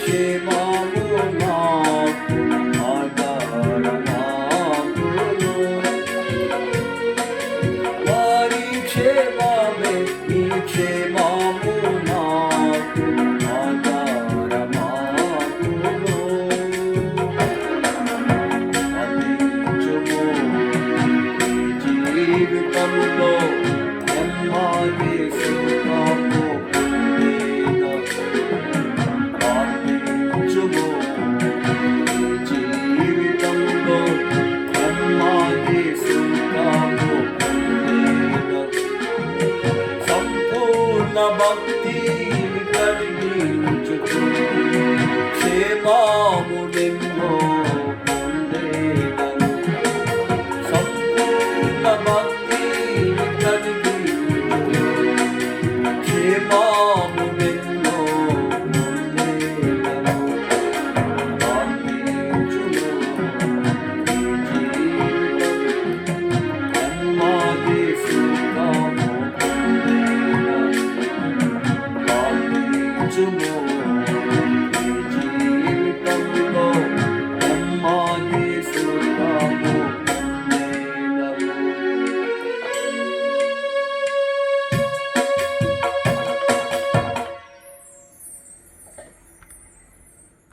క్షేమము నాకు ఆధారమాకును. వారి క్షేమమే నీ క్షేమము నాకు ఆధారమాకును. అందించుము నీ జీవితంలో నెమ్మది సుఖము భక్తి కలిగించుచు క్షేమము నిన్నో పొందేదను. సంపూర్ణ భక్తి కలిగించుచు క్షేమము నిన్నో పొందేదను. అందించుము నీ జీవితం నెమ్మది సుఖము పొందేదను.